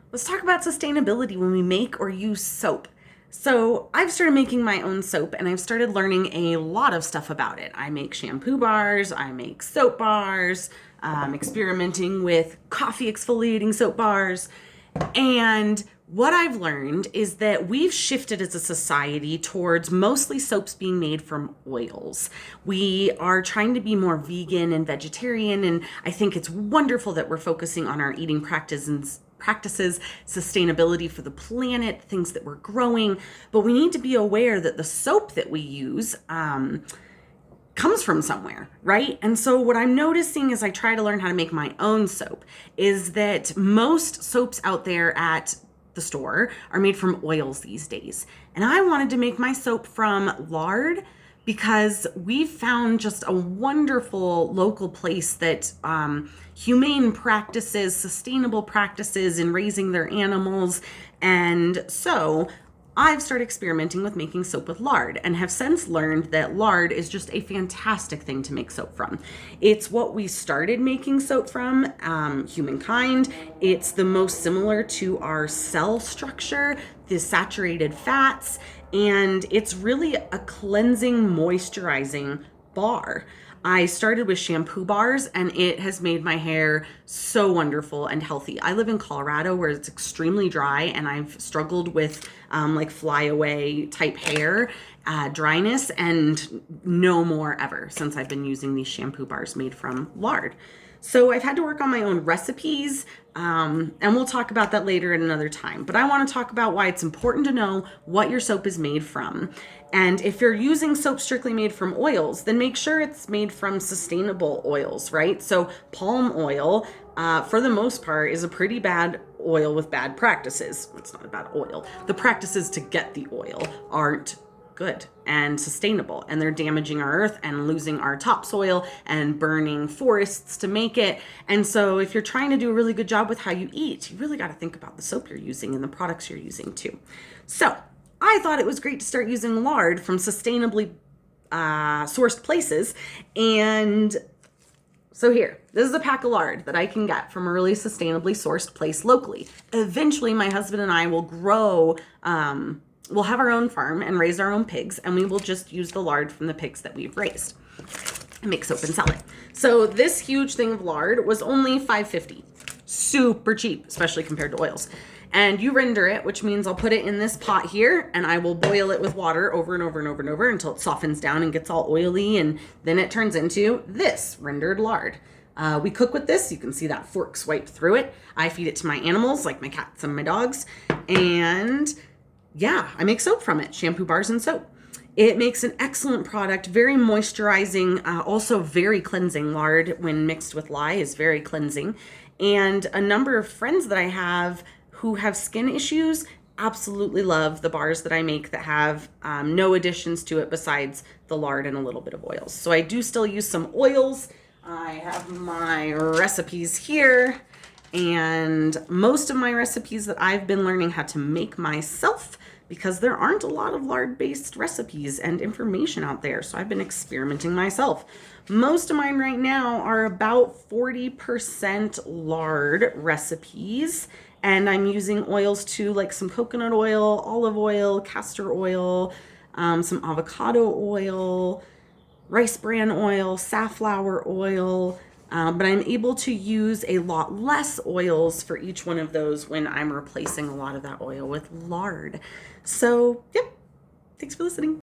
Let's talk about sustainability when we make or use soap. So, I've started making my own soap and I've started learning a lot of stuff about it. I make shampoo bars, I make soap bars, experimenting with coffee exfoliating soap bars. And what I've learned is that we've shifted as a society towards mostly soaps being made from oils. We are trying to be more vegan and vegetarian, and I think it's wonderful that we're focusing on our eating practices, sustainability for the planet, things that we're growing. But we need to be aware that the soap that we use comes from somewhere, right? And so what I'm noticing as I try to learn how to make my own soap is that most soaps out there at the store are made from oils these days. And I wanted to make my soap from lard because we've found just a wonderful local place that humane practices, sustainable practices in raising their animals. And so I've started experimenting with making soap with lard and have since learned that lard is just a fantastic thing to make soap from. It's what we started making soap from, humankind. It's the most similar to our cell structure, the saturated fats, and it's really a cleansing, moisturizing bar. I started with shampoo bars and it has made my hair so wonderful and healthy. I live in Colorado where it's extremely dry and I've struggled with like flyaway type hair, dryness, and no more ever since I've been using these shampoo bars made from lard. So I've had to work on my own recipes, and we'll talk about that later at another time. But I want to talk about why it's important to know what your soap is made from. And if you're using soap strictly made from oils, then make sure it's made from sustainable oils, right? So palm oil, for the most part, is a pretty bad oil with bad practices. It's not a bad oil. The practices to get the oil aren't good and sustainable, and they're damaging our earth and losing our topsoil and burning forests to make it. And so if you're trying to do a really good job with how you eat, you really got to think about the soap you're using and the products you're using too. So I thought it was great to start using lard from sustainably sourced places. And so here, this is a pack of lard that I can get from a really sustainably sourced place locally. Eventually, my husband and I will grow, we'll have our own farm and raise our own pigs, and we will just use the lard from the pigs that we've raised and make soap and sell it. So this huge thing of lard was only $5.50. Super cheap, especially compared to oils. And you render it, which means I'll put it in this pot here and I will boil it with water over and over and over and over until it softens down and gets all oily, and then it turns into this rendered lard. We cook with this. You can see that fork swipe through it. I feed it to my animals, like my cats and my dogs. And yeah, I make soap from it, shampoo bars and soap. It makes an excellent product, very moisturizing, also very cleansing. Lard, when mixed with lye, is very cleansing. And a number of friends that I have who have skin issues absolutely love the bars that I make that have no additions to it besides the lard and a little bit of oils. So I do still use some oils. I have my recipes here, and most of my recipes that I've been learning how to make myself, because there aren't a lot of lard-based recipes and information out there. So I've been experimenting myself. Most of mine right now are about 40% lard recipes. And I'm using oils too, like some coconut oil, olive oil, castor oil, some avocado oil, rice bran oil, safflower oil. But I'm able to use a lot less oils for each one of those when I'm replacing a lot of that oil with lard. So, yep. Thanks for listening.